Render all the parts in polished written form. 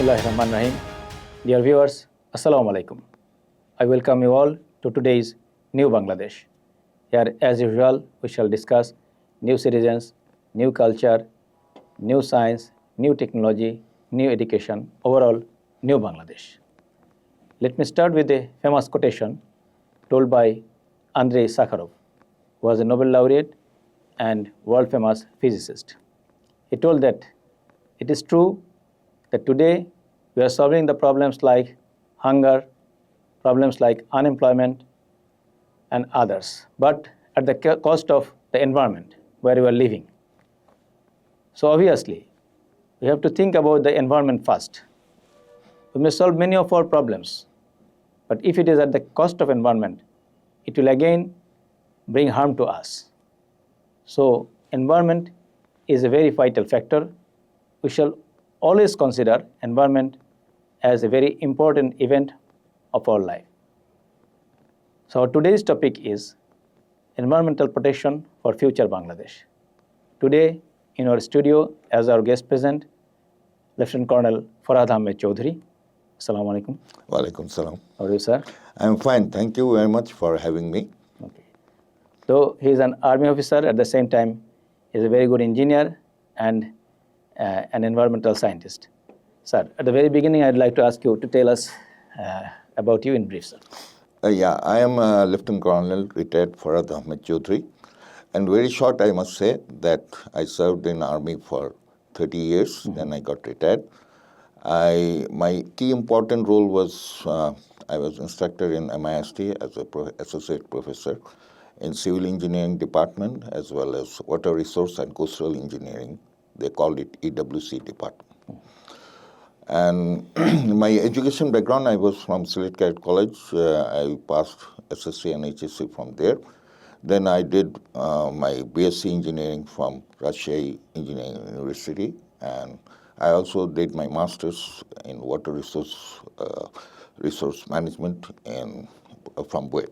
Bismillahirrahmanirrahim. Dear viewers, Assalamu alaikum. I welcome you all to today's New Bangladesh. Here, as usual, we shall discuss new citizens, new culture, new science, new technology, new education, overall, New Bangladesh. Let me start with a famous quotation told by Andrei Sakharov, who was a Nobel laureate and world-famous physicist. He told that it is true that today we are solving the problems like hunger, problems like unemployment, and others, but at the cost of the environment where we are living. So obviously, we have to think about the environment first. We may solve many of our problems, but if it is at the cost of environment, it will again bring harm to us. So environment is a very vital factor. We shall always consider environment as a very important event of our life. So today's topic is environmental protection for future Bangladesh. Today in our studio as our guest present, Lieutenant Colonel Farhad Ahmed Chowdhury. Assalamu alaikum. Wa alaikum salam. How are you, sir? I'm fine. Thank you very much for having me. Okay. So he is an army officer, at the same time he is a very good engineer and an environmental scientist. Sir, at the very beginning, I'd like to ask you to tell us about you in brief, sir. I am Lieutenant Colonel Retd Farhad Ahmed Chowdhury. And very short, I must say that I served in Army for 30 years, then I got retired. My key important role was, I was instructor in MIST as a associate professor in Civil Engineering Department, as well as Water Resource and Coastal Engineering. They called it EWC department. And my education background, I was from Sylhet Cadet College. I passed SSC and HSC from there. Then I did my BSc engineering from Rajshahi Engineering University, and I also did my master's in water resource management from BUE.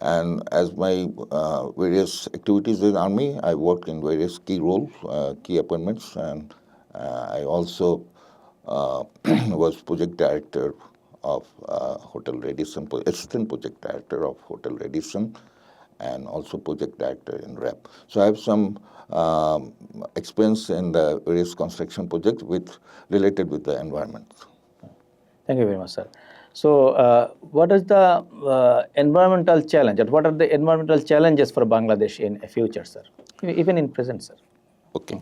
And as my various activities in the Army, I worked in various key roles, key appointments, and I also was project director of Hotel Radisson, assistant project director of Hotel Radisson, and also project director in REP. So I have some experience in the various construction projects related with the environment. Thank you very much, sir. So what is the environmental challenge, or what are the environmental challenges for Bangladesh in the future, sir, even in present, sir? Okay.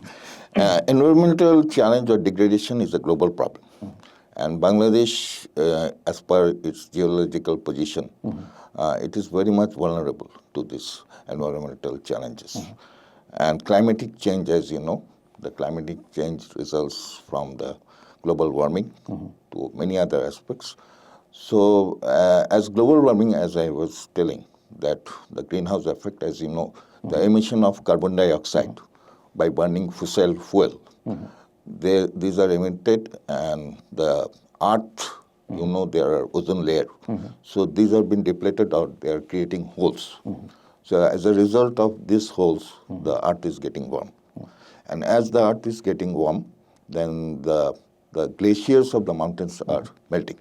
Environmental challenge or degradation is a global problem. And Bangladesh, as per its geological position, it is very much vulnerable to these environmental challenges. And climatic change, as you know, the climatic change results from the global warming to many other aspects. So as global warming, as I was telling, that the greenhouse effect, as you know, the emission of carbon dioxide by burning fossil fuel, these are emitted, and the earth, you know, there are ozone layer. So these have been depleted, or they are creating holes. So as a result of these holes, the earth is getting warm. And as the earth is getting warm, then the glaciers of the mountains are melting.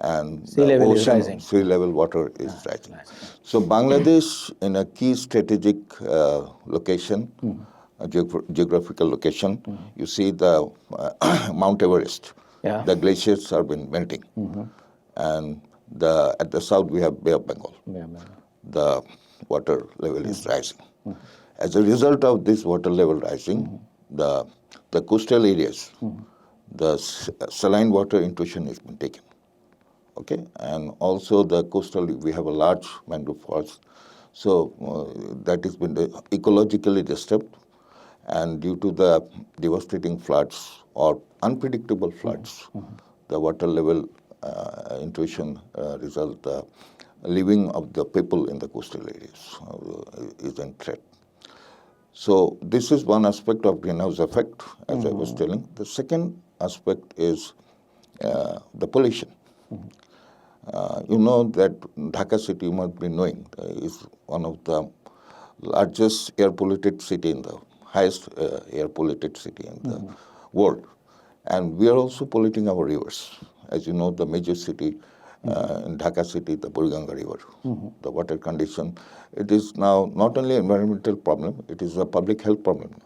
And sea level is rising. Sea level water is rising. So Bangladesh, in a key strategic location, geographical location, you see the Mount Everest. The glaciers have been melting. And at the south, we have Bay of Bengal. The water level is rising. As a result of this water level rising, the coastal areas, the saline water intrusion has been taken. Okay, and also the coastal, we have a large mangrove forest. So that has been ecologically disturbed, and due to the devastating floods or unpredictable floods, the water level intrusion result the living of the people in the coastal areas is in threat. So this is one aspect of greenhouse effect, as I was telling. The second aspect is the pollution. You know that Dhaka city, you must be knowing, is one of the largest air polluted city in the highest air polluted city in the world. And we are also polluting our rivers. As you know, the major city in Dhaka city, the Burganga River, the water condition, it is now not only an environmental problem, it is a public health problem now.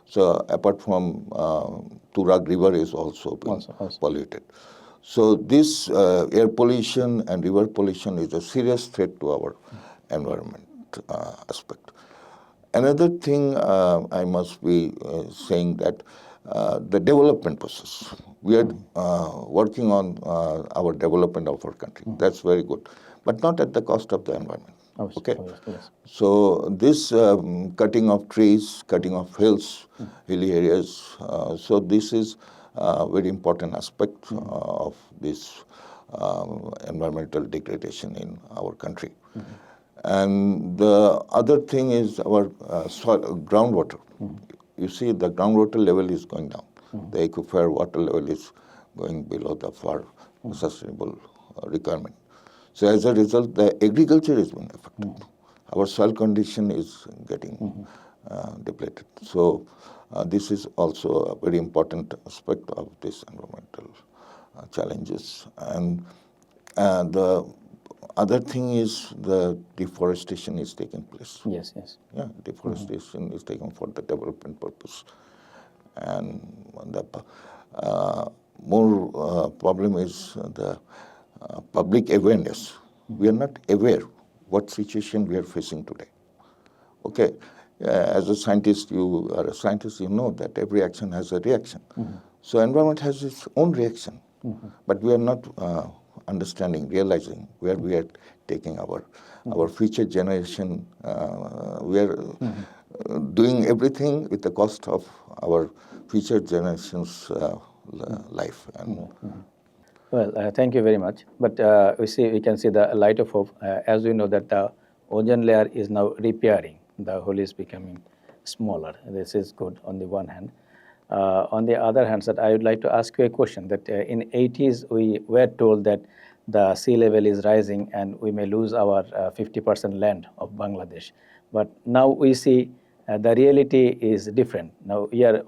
So apart from Turag River is also being polluted. So this air pollution and river pollution is a serious threat to our environment aspect. Another thing I must be saying that the development process. We are working on our development of our country. That's very good, but not at the cost of the environment. Okay, Yes. so this cutting of trees, cutting of hills, hilly areas. So this is a very important aspect of this environmental degradation in our country. And the other thing is our groundwater. You see, the groundwater level is going down. The aquifer water level is going below the far sustainable requirement. So as a result, the agriculture is being affected. Our soil condition is getting depleted. So this is also a very important aspect of this environmental challenges. And the other thing is the deforestation is taking place. Yes. Yeah, deforestation is taken for the development purpose. And the more problem is the public awareness. We are not aware what situation we are facing today. Okay, as a scientist, you are a scientist, you know that every action has a reaction. So environment has its own reaction, but we are not understanding, realizing where we are taking our future generation. We are doing everything with the cost of our future generations' life. And Well, thank you very much. But we can see the light of hope. As we know that the ozone layer is now repairing. The hole is becoming smaller. This is good on the one hand. On the other hand, that I would like to ask you a question. That in 80s we were told that the sea level is rising and we may lose our 50% land of Bangladesh. But now we see the reality is different. Now we are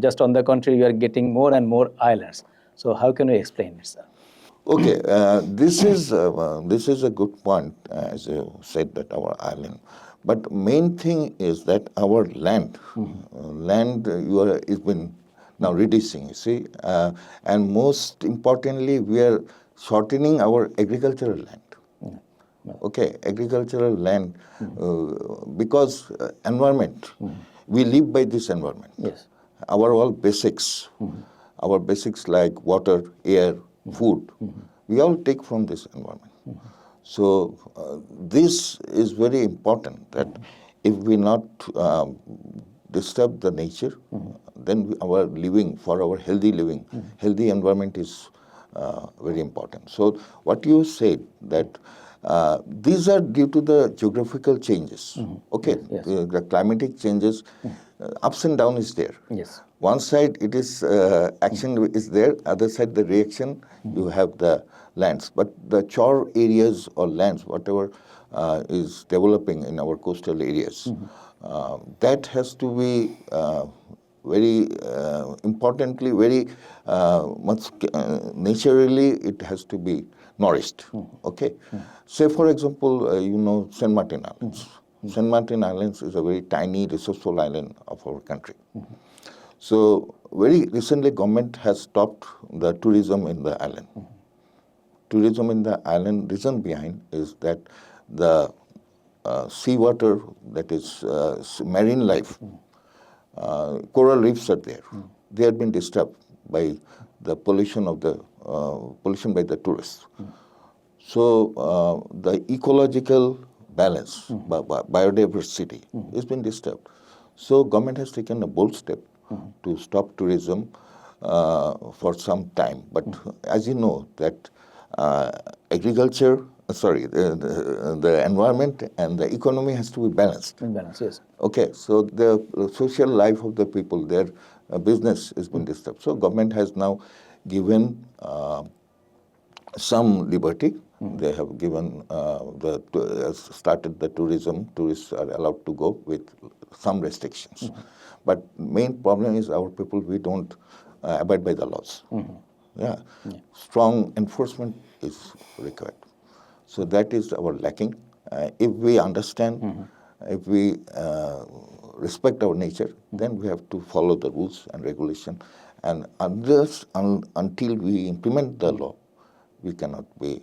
just on the contrary, we are getting more and more islands. So how can we explain it, sir? okay, this is a good point, as you said, that our island. But main thing is that our land, is been now reducing. You see, and most importantly, we are shortening our agricultural land. Okay, agricultural land, because environment, we live by this environment. Yes. Our all basics, our basics like water, air, food, we all take from this environment. So this is very important that if we not disturb the nature, then our living, for our healthy living, healthy environment is very important. So what you said that these are due to the geographical changes. Okay, Yes. The climatic changes, ups and down is there. Yes. One side it is action is there, other side the reaction, you have the lands. But the chore areas or lands, whatever is developing in our coastal areas, that has to be very importantly, very much naturally, it has to be nourished. Okay, say for example, you know Saint Martin Islands. Saint Martin Islands is a very tiny, resourceful island of our country. So very recently, government has stopped the tourism in the island. Tourism in the island, reason behind is that the seawater, that is marine life, coral reefs are there. They have been disturbed by the pollution of the pollution by the tourists. So the ecological balance, biodiversity, has been disturbed. So government has taken a bold step to stop tourism for some time. But as you know that agriculture, the environment and the economy has to be balanced. In balance, yes. Okay, so the social life of the people, their business has been disturbed. So government has now given some liberty. They have given started the tourism. Tourists are allowed to go with some restrictions. But main problem is our people, we don't abide by the laws. Yeah. Strong enforcement is required. So that is our lacking. If we understand, if we respect our nature, then we have to follow the rules and regulation. And until we implement the law, we cannot be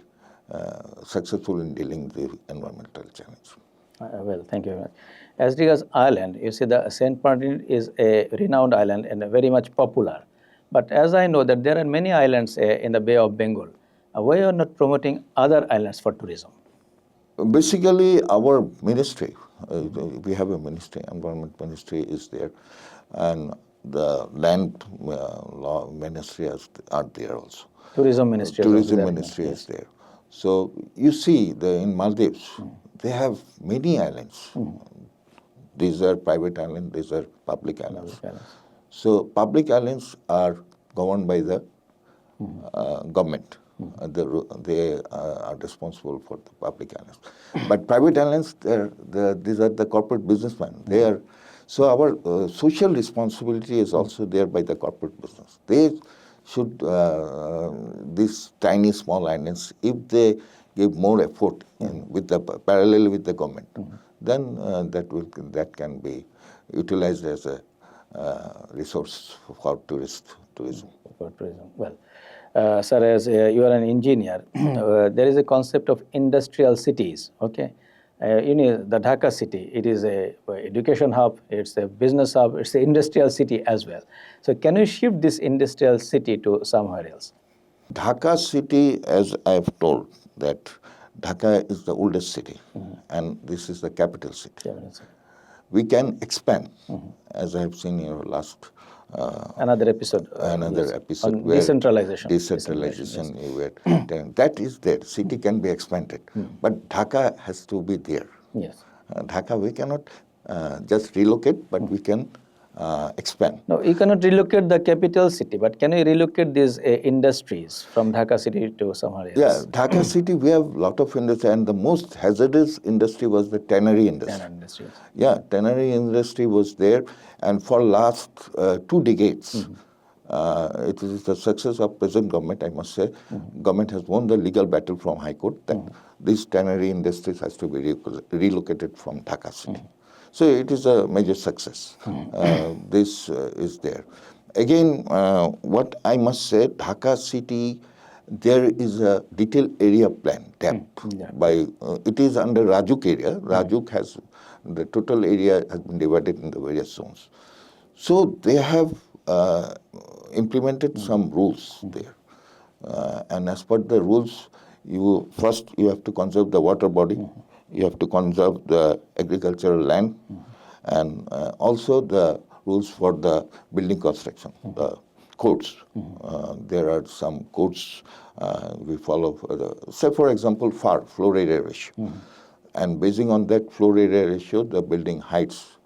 successful in dealing with the environmental challenge. Well, thank you very much. As regards Ireland, you see the St. Martin is a renowned island and very much popular. But as I know that there are many islands in the Bay of Bengal, why are you not promoting other islands for tourism? Basically, our ministry, we have a ministry, environment ministry is there, and the land law ministry are there also. Tourism ministry. Tourism ministry is there. So you see, in Maldives, they have many islands. These are private islands, these are public islands. So public islands are governed by the government. They are responsible for the public islands. But private islands, these are the corporate businessmen. They are, so our social responsibility is also there by the corporate business. They should, these tiny small islands, if they give more effort with the parallel with the government, then that can be utilized as a resource for tourism. For tourism. Well, sir, as you are an engineer, there is a concept of industrial cities. Okay, you know the Dhaka city. It is a education hub. It's a business hub. It's an industrial city as well. So, can you shift this industrial city to somewhere else? Dhaka city, as I have told, that Dhaka is the oldest city, and this is the capital city. We can expand, as I have seen in your last another episode. Episode on where decentralization. Decentralization, you were telling. That is there. City can be expanded, but Dhaka has to be there. Yes. Dhaka, we cannot just relocate, but we can expand. No, you cannot relocate the capital city, but can you relocate these industries from Dhaka city to somewhere else? Yeah, Dhaka city, we have a lot of industry, and the most hazardous industry was the tannery industry. Tannery industry. Yeah, tannery industry was there, and for last 2 decades, it is the success of present government, I must say. Government has won the legal battle from High Court that this tannery industries has to be relocated from Dhaka city. So it is a major success. This is there. Again, what I must say, Dhaka city, there is a detailed area plan, depth. It is under Rajuk area. Rajuk has, the total area has been divided into various zones. So they have implemented some rules there. And as per the rules, first you have to conserve the water body. You have to conserve the agricultural land, and also the rules for the building construction, the codes. There are some codes we follow. Say, for example, floor area ratio. And basing on that floor area ratio, the building heights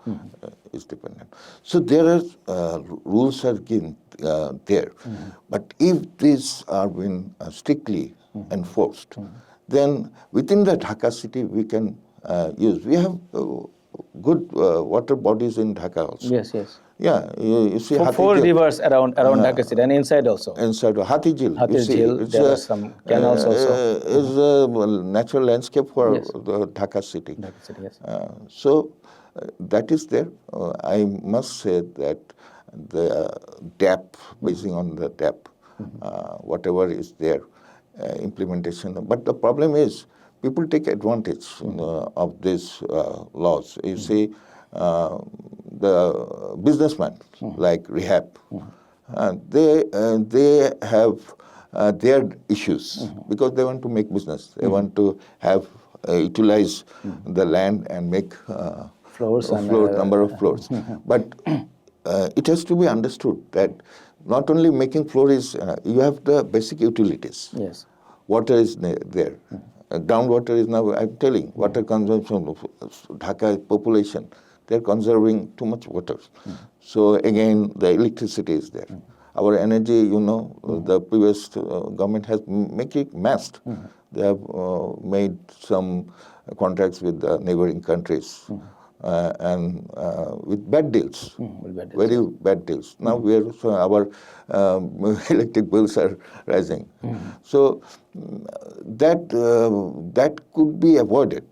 is dependent. So there are rules are given there. But if these are being strictly enforced, then within the Dhaka city we can use. We have good water bodies in Dhaka also. Yes, yes. Yeah, you see. Four rivers around Dhaka city and inside also. Inside Hathijil. Hathijil, there are some canals also. Is a natural landscape for the Dhaka city. Dhaka city, yes. So that is there. I must say that the depth, basing on the depth, whatever is there, implementation. But the problem is people take advantage of these laws. You see, the businessmen like Rehab, they have their issues because they want to make business. They want to have utilize the land and make number of floors. But it has to be understood that not only making floor is, you have the basic utilities. Yes. Water is there. Groundwater is now, I'm telling, water consumption of Dhaka population, they're conserving too much water. So again, the electricity is there. Our energy, the previous government has made it massed. They have made some contracts with the neighboring countries and with bad deals, With bad deals, very bad deals. Now our electric bills are rising. So that could be avoided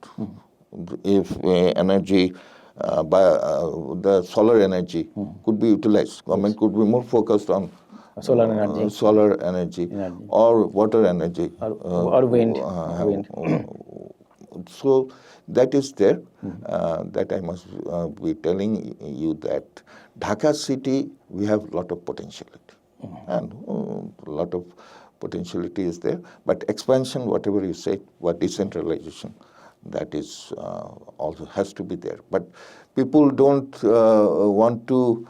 if energy the solar energy could be utilized. Government could be more focused on solar energy, or water energy, or wind. So that is there. That I must be telling you that Dhaka city, we have a lot of potentiality, and a lot of potentiality is there. But expansion, whatever you say, what decentralization, that is also has to be there. But people don't want to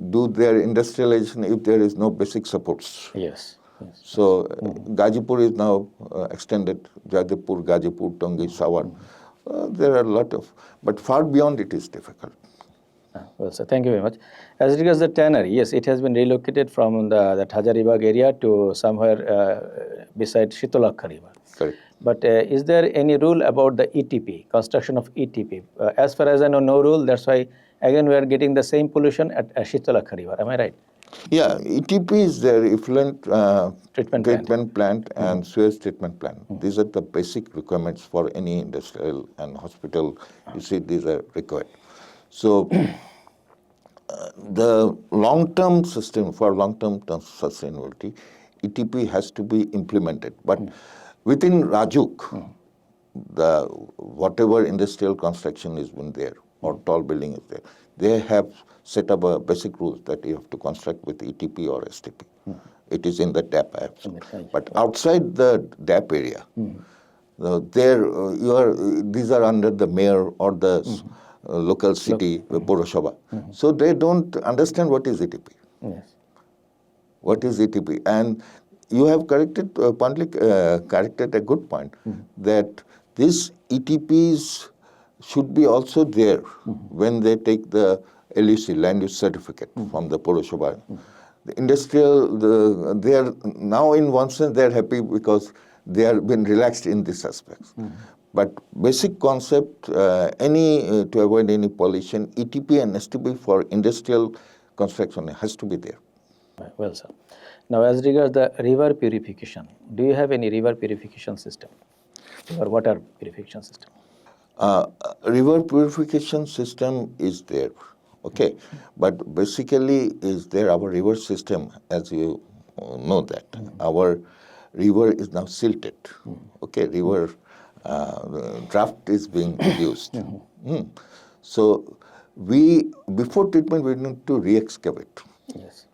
do their industrialization if there is no basic supports. Yes. So Gazipur is now extended, Jadipur, Gazipur, Tongi, Sawar. There are a lot of, but far beyond it is difficult. Well, sir, thank you very much. As regards the tannery, yes, it has been relocated from the Hazaribagh area to somewhere beside Shitolakha River. Correct. But is there any rule about the ETP, construction of ETP? As far as I know, no rule. That's why, again, we are getting the same pollution at Shitolakha River. Am I right? Yeah, ETP is their effluent treatment plant and sewage treatment plant. These are the basic requirements for any industrial and hospital. You see, these are required. So the long-term system, for long-term sustainability, ETP has to be implemented. But within Rajuk, the whatever industrial construction has been there or tall building is there, they have set up a basic rules that you have to construct with ETP or STP. It is in the DAP apps. But outside the DAP area, these are under the mayor or the local city, Poroshaba. So they don't understand what is ETP. Yes. What is ETP? And you have corrected a good point that these ETPs should be also there when they take the LUC, land use certificate, from the Poroshaba. The industrial, they are now in one sense they are happy because they have been relaxed in these aspects. But basic concept, to avoid any pollution, ETP and STP for industrial construction has to be there. Well, sir. Now, as regards the river purification, do you have any river purification system or water purification system? River purification system is there, okay, but basically is there our river system, as you know that our river is now silted, okay, river draft is being reduced. So before treatment we need to re-excavate. Yes.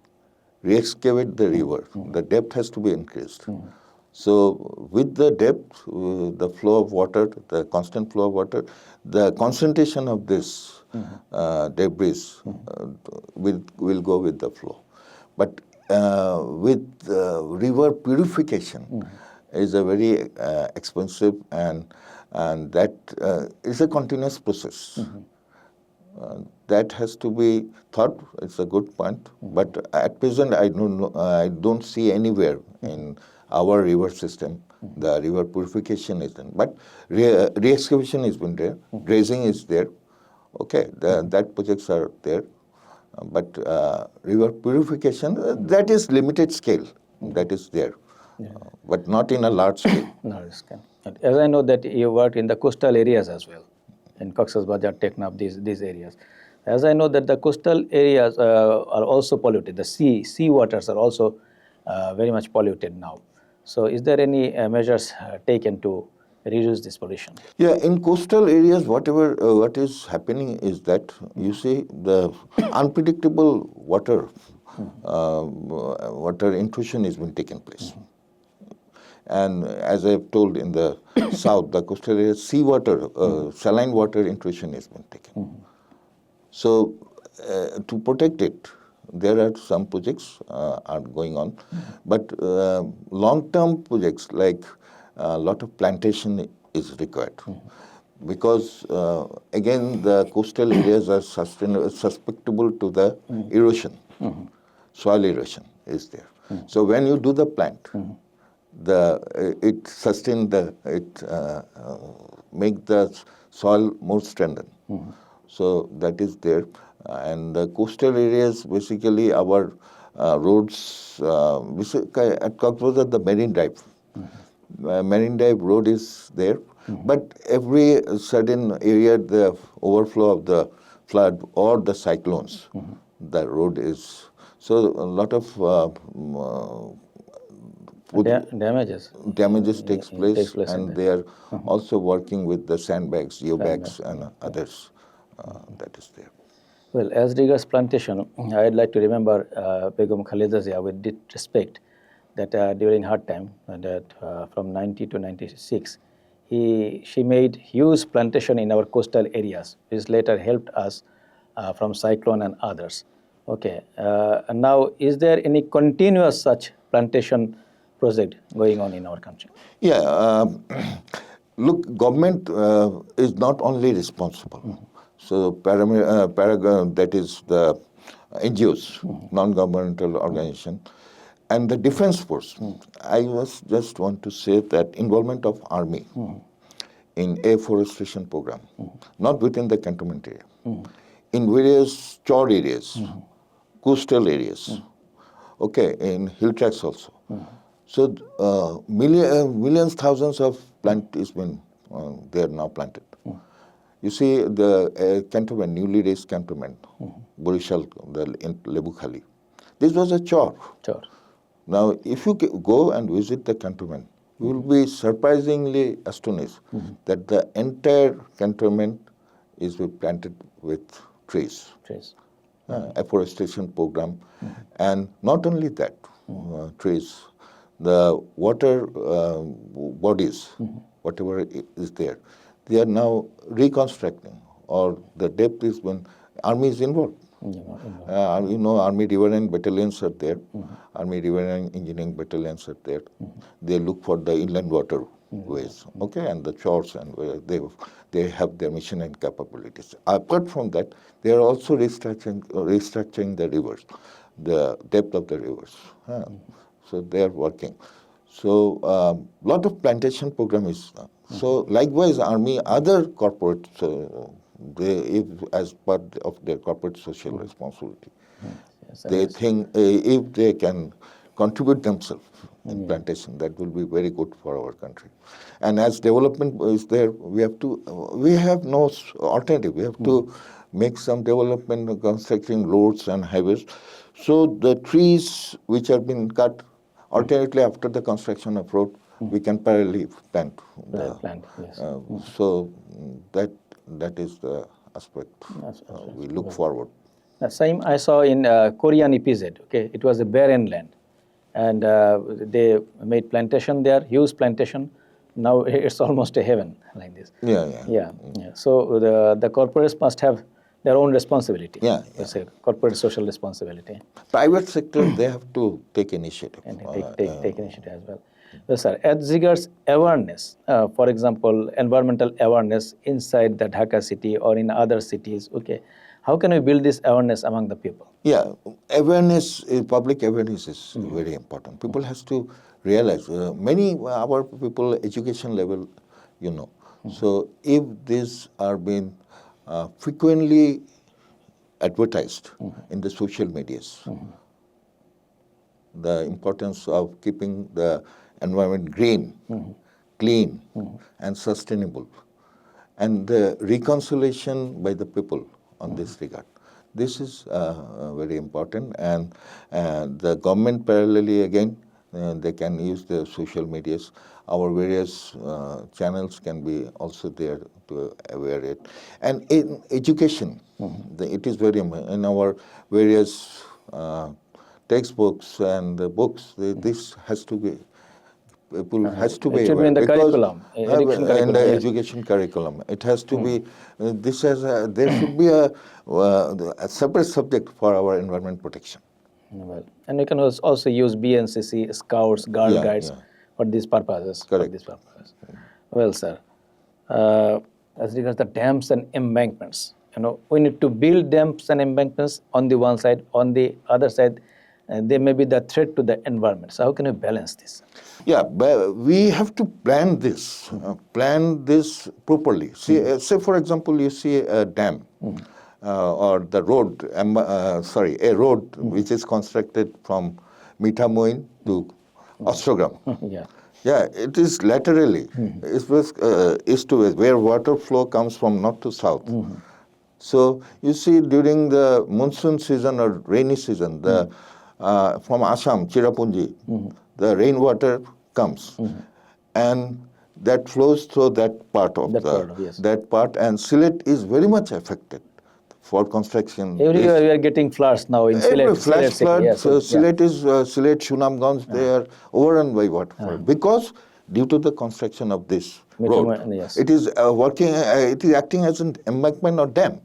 Re-excavate the river. The depth has to be increased. So with the depth, the flow of water, the constant flow of water, the concentration of this debris will go with the flow. But with river purification is a very expensive and that is a continuous process. That has to be thought. It's a good point, but at present I don't see anywhere in our river system the river purification is done. But re-excavation has been there, grazing is there. Okay, that projects are there, but river purification that is limited scale. That is there, but not in a large scale. Large scale. As I know that you work in the coastal areas as well, in Cox's Bazar, Teknaf, these areas. As I know that the coastal areas are also polluted. The sea waters are also very much polluted now. So is there any measures taken to reduce this pollution? Yeah, in coastal areas, what is happening is that you see the unpredictable water intrusion has been taking place. And as I've told in the south, the coastal areas, seawater, saline water intrusion has been taken. So to protect it, there are some projects are going on, but long-term projects like a lot of plantation is required, because again the coastal areas are susceptible to the erosion, soil erosion is there. So when you do the plant, it make the soil more strengthened. So that is there. And the coastal areas, basically our roads, at Coxbazar, the Marine Drive. Marine Drive road is there, but every certain area, the overflow of the flood or the cyclones, the road is. So a lot of damages takes place, and they are also working with the sandbags, geobags, and others. That is there. Well, as regards plantation, I'd like to remember Begum Khalida Zia with deep respect that during her time, from 90 to 96, she made huge plantation in our coastal areas, which later helped us from cyclone and others. Okay, and now is there any continuous such plantation project going on in our country? Yeah, look, government is not only responsible. So that is the NGOs, non-governmental organization, and the defense force. I just want to say that involvement of army in afforestation program, not within the cantonment area, in various chor areas, coastal areas, okay, in hill tracts also. So millions, thousands of plant is been they are now planted. You see the cantonment, newly raised cantonment, Borishal, in Lebukhali. This was a chor. Now, if you go and visit the cantonment, you will be surprisingly astonished that the entire cantonment is planted with trees. Afforestation program, and not only that, trees, the water bodies, whatever is there, they are now reconstructing, or the depth is when army is involved. You know, Army Riverine battalions are there. Army Riverine engineering battalions are there. They look for the inland waterways, okay, and the shores, and where they have their mission and capabilities. Apart from that, they are also restructuring the rivers, the depth of the rivers. So they are working. So lot of plantation program is. So likewise, Army, other corporates, they, as part of their corporate social responsibility, they think if they can contribute themselves in plantation, that will be very good for our country. And as development is there, we have no alternative. We have to make some development, constructing roads and highways. So the trees which have been cut, alternately after the construction of road, we can parallelly plant. So that is the aspect we look forward. The same I saw in Korean EPZ. Okay, it was a barren land, and they made plantation there, huge plantation. Now it's almost a heaven like this. Yeah. So the corporates must have their own responsibility. It's a corporate social responsibility. Private sector, they have to take initiative. And take initiative as well. Well, sir, as regards awareness, for example, environmental awareness inside the Dhaka city or in other cities, okay, how can we build this awareness among the people? Yeah, awareness, public awareness is very important. People has to realize, many our people education level, you know. So if these are being frequently advertised in the social medias, the importance of keeping the environment green, clean, and sustainable, and the reconciliation by the people on this regard. This is very important, and the government parallelly again, they can use the social medias. Our various channels can be also there to aware it. And in education, it is very important. In our various textbooks and books, this has to be, people has to be it should be in the curriculum, in the education curriculum. It has to be, there should be a separate subject for our environment protection. Well, and we can also use BNCC, Scouts, Girl Guides for these purposes. Correct. For these purposes. Well, sir, as regards the dams and embankments, we need to build dams and embankments on the one side. On the other side, they may be the threat to the environment. So how can you balance this? Yeah, but we have to plan this properly. See, say for example, you see a dam or the road, a road which is constructed from Mitamoin to Ostrogram. Yeah. Yeah, it is laterally. It was east to west, where water flow comes from north to south. So you see, during the monsoon season or rainy season, from Assam, Chirapunji, the rainwater comes, and that flows through that part of Yes. that part, and Sylhet is very much affected for construction. Everywhere we are getting floods now in Every Sylhet. flash Sylhet city. flood, Yes. Sylhet is Sylhet, Sunamganj, they are overrun by waterfall because due to the construction of this road, Yes. it is it is acting as an embankment or dam.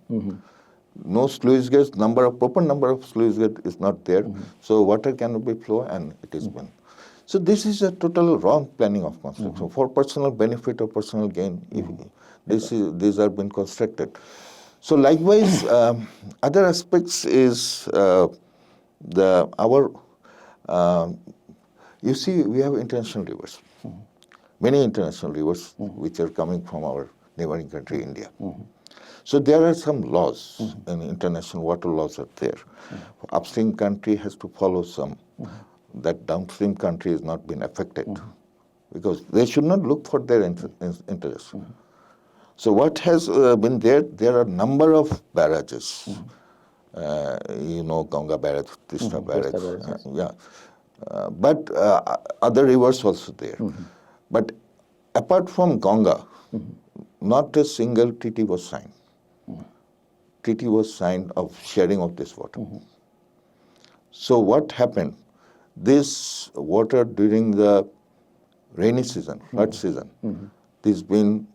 No sluice gates, proper number of sluice gates is not there, so water cannot be flow, and it is been. So this is a total wrong planning of construction for personal benefit or personal gain. These are been constructed. So likewise, other aspects is you see, we have international rivers, many international rivers which are coming from our neighboring country, India. So there are some laws, and international water laws are there. Upstream country has to follow some, that downstream country has not been affected, because they should not look for their interest. So what has been there? There are number of barrages. Ganga barrage, Tista barrage, yeah. But other rivers also there. But apart from Ganga, not a single treaty was signed. Treaty was signed of sharing of this water. So what happened? This water during the rainy season, flood season, this been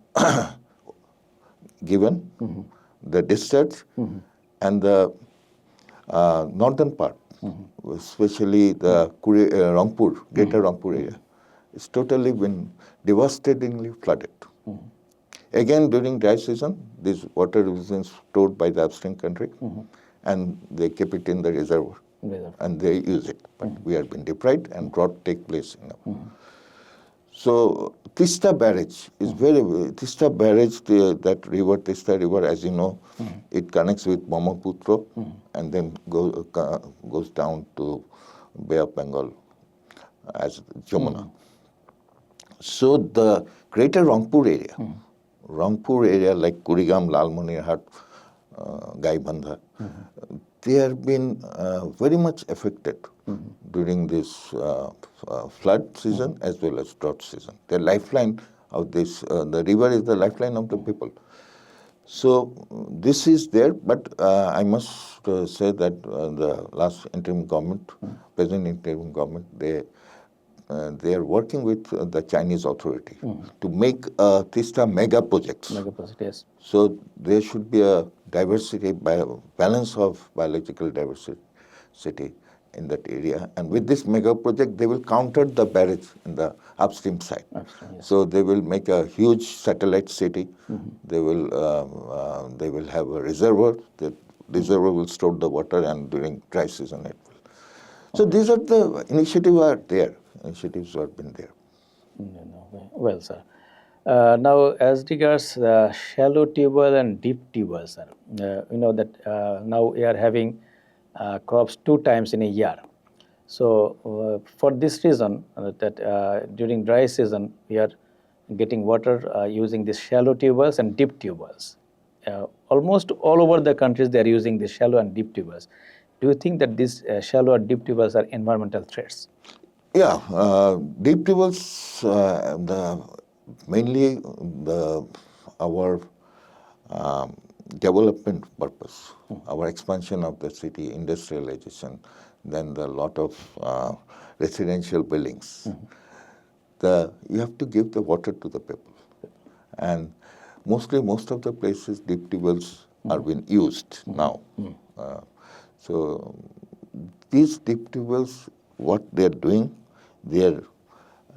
given, the discharge, and the northern part, especially the Rangpur, greater Rangpur area, is totally been devastatingly flooded. Again, during dry season, this water is stored by the upstream country, and they keep it in the reservoir, and they use it. But we have been deprived, and drought take place. So Tista barrage is Tista barrage, that river, Tista river, as you know, it connects with Brahmaputra and then goes down to Bay of Bengal as Jamuna. So the greater Rangpur area like Kurigam, Lalmonirhat, Gaibandha, they have been very much affected during this flood season as well as drought season. The lifeline of this, the river is the lifeline of the people. So this is there, but I must say that the last interim government, present interim government, they are working with the Chinese authority to make Tista mega projects. Yes. So there should be a diversity, balance of biological diversity in that area. And with this mega project, they will counter the barrage in the upstream side. Yes. So they will make a huge satellite city. They will have a reservoir. The reservoir will store the water, and during dry season it will. So these are the initiatives are there. Initiatives have been there. Well, sir. Now, as regards shallow tubewell and deep tubewell, sir, you know that now we are having crops 2 times in a year. So, for this reason, that during dry season we are getting water using these shallow tubewells and deep tubewells. Almost all over the countries they are using these shallow and deep tubewells. Do you think that these shallow or deep tubewells are environmental threats? Yeah, deep tubewells, mainly our development purpose, our expansion of the city, industrialization, then the lot of residential buildings. You have to give the water to the people, and most of the places deep tubewells are being used now. So these deep tubewells, what they are doing, they are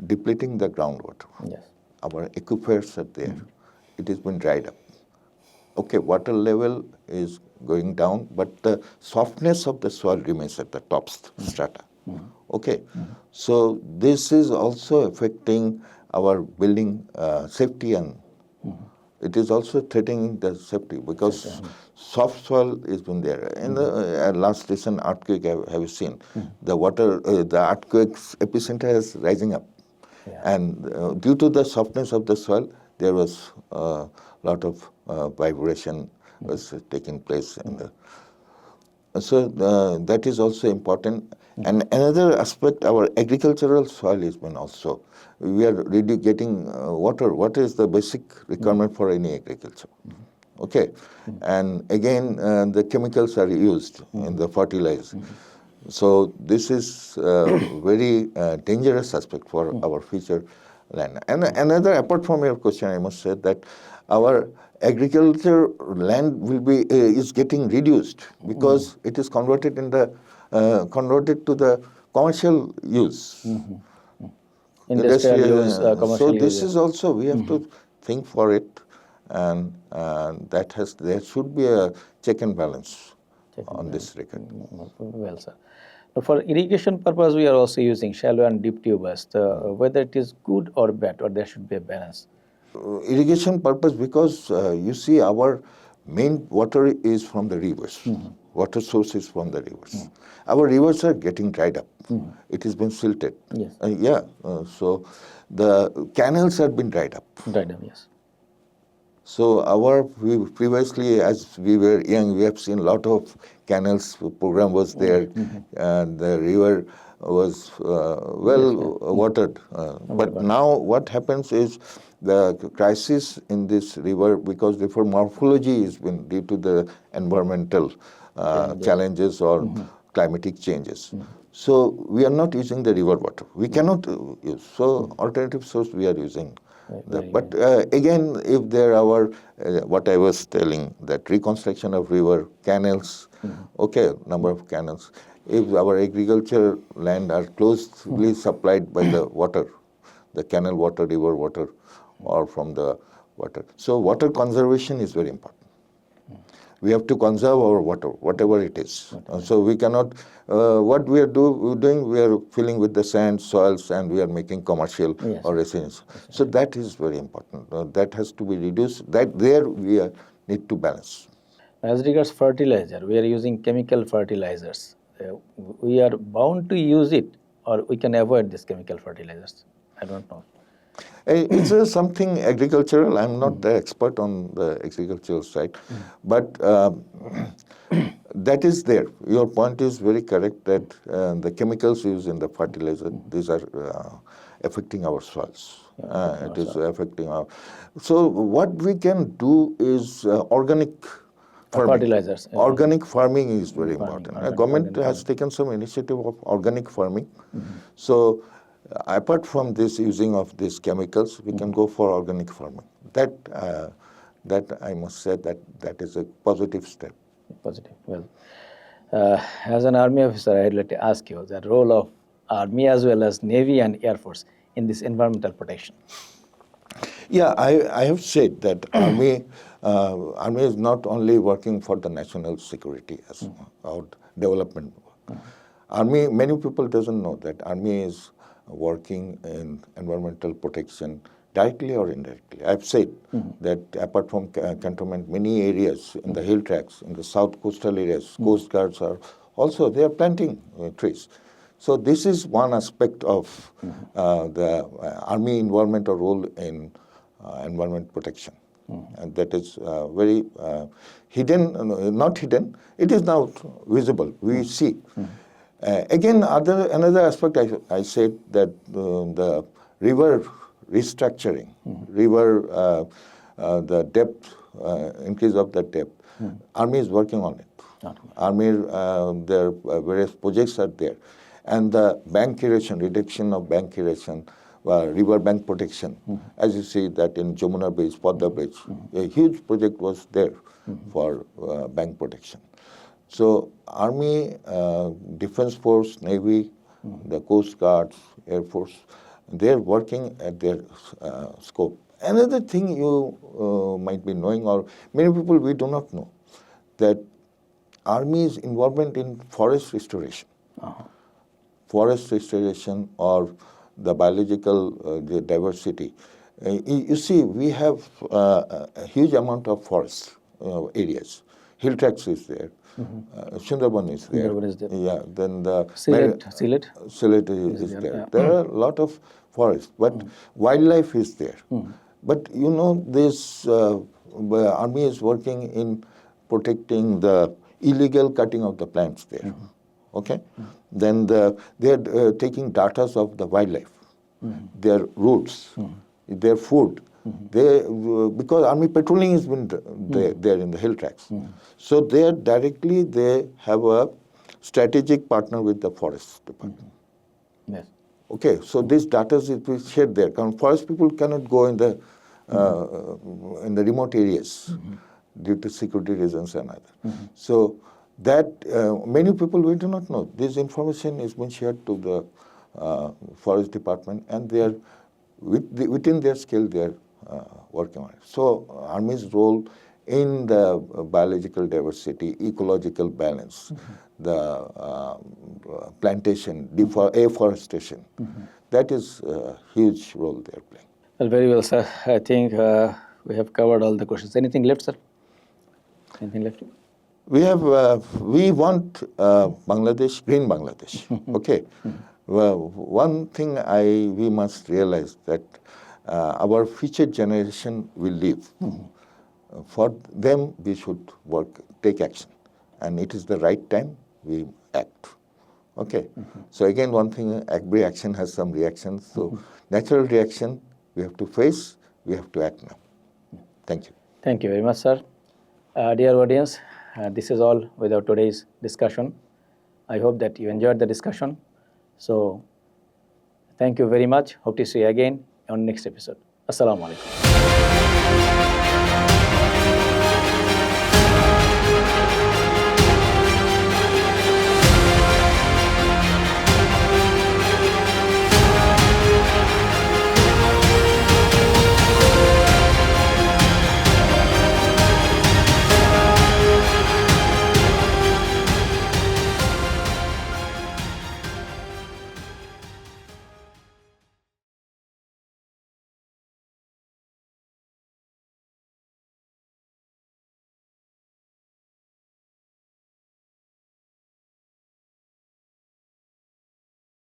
depleting the groundwater. Yes. Our aquifers are there. It has been dried up. Okay, water level is going down, but the softness of the soil remains at the top strata. Okay, so this is also affecting our building safety, and it is also threatening the safety because soft soil has been there. In the last recent earthquake, have you seen the water? The earthquake's epicenter is rising up, and due to the softness of the soil, there was a lot of vibration was taking place in the. So that is also important. And another aspect, our agricultural soil has been also. We are really getting water. What is the basic requirement for any agriculture? Okay, and again, the chemicals are used in the fertilizer. So this is very dangerous aspect for our future land. And another, apart from your question, I must say that our agriculture land will be is getting reduced because it is converted converted to the commercial use. Industrial use, commercial so use. this is also, we have to think for it, and there should be a check and balance on this record. Well, sir. For irrigation purpose, we are also using shallow and deep tubers. Whether it is good or bad, or there should be a balance. Irrigation purpose, because you see, our main water is from the rivers. Water source is from the rivers. Our rivers are getting dried up. It has been silted. Yes. So the canals have been dried up. Dried up, yes. So previously, as we were young, we have seen a lot of canals. Program was there, and the river was watered. But now what happens is the crisis in this river, because the morphology has been due to the environmental challenges or climatic changes. So we are not using the river water. We cannot use. So alternative source we are using. But again, if there are what I was telling, that reconstruction of river canals, okay, number of canals. If our agriculture land are closely supplied by the water, the canal water, river water, or from the water. So water conservation is very important. We have to conserve our water, whatever it is. So we cannot, what we are doing, we are filling with the sand, soils, and we are making commercial or residential. So that is very important. That has to be reduced. There we need to balance. As regards fertilizer, we are using chemical fertilizers. We are bound to use it, or we can avoid these chemical fertilizers. I don't know. It's something agricultural. I'm not the expert on the agricultural side, but that is there. Your point is very correct that the chemicals used in the fertilizer, these are affecting our soils. It is affecting our. So what we can do is organic farming. Fertilizers. Organic farming is very important. The government has taken some initiative of organic farming. So apart from this using of these chemicals, we can go for organic farming. That I must say that is a positive step. Positive. Well, as an army officer, I'd like to ask you the role of army as well as Navy and Air Force in this environmental protection. Yeah, I have said that army is not only working for the national security as or development. Army, many people doesn't know that army is working in environmental protection directly or indirectly. I've said that apart from cantonment, many areas in the hill tracts, in the south coastal areas, coast guards are also, they are planting trees. So this is one aspect of the army involvement or role in environment protection. And that is very hidden, not hidden, it is now visible, we see. Again, another aspect I said that the river restructuring, river, the depth, increase of the depth, army is working on it. Army, their various projects are there. And the bank erosion, reduction of bank erosion, river bank protection, as you see that in Jamuna Bridge, Padda Bridge, a huge project was there for bank protection. So Army, Defense Force, Navy, the Coast Guards, Air Force, they're working at their scope. Another thing you might be knowing, or many people we do not know, that Army's involvement in forest restoration. Forest restoration or the biological the diversity. You see, we have a huge amount of forest areas. Hill tracts is there. Sundarban is there. Sundarban is there. Yeah. Then the Sylhet is there. yeah. There are a lot of forests, but wildlife is there. But you know, this army is working in protecting the illegal cutting of the plants there. Okay, then they are taking data of the wildlife, their roots, their food. They because army patrolling has been there in the hill tracts, so they have a strategic partner with the forest department. Yes. Okay, so this data is shared there. Forest people cannot go in the remote areas due to security reasons and other. So that many people we do not know. This information is being shared to the forest department, and they are within their skill they are working on it. So Army's role in the biological diversity, ecological balance, the plantation, afforestation, that is a huge role they are playing. Well, very well, sir. I think we have covered all the questions. Anything left, sir? Anything left? We have. We want Bangladesh, green Bangladesh. Okay. Well, one thing we must realize that our future generation will live. For them, we should take action, and it is the right time we act. Okay. So again, one thing: every action has some reactions. So natural reaction we have to face. We have to act now. Thank you. Thank you very much, sir. Dear audience, this is all with our today's discussion. I hope that you enjoyed the discussion. So, thank you very much. Hope to see you again on next episode. Assalamu alaikum.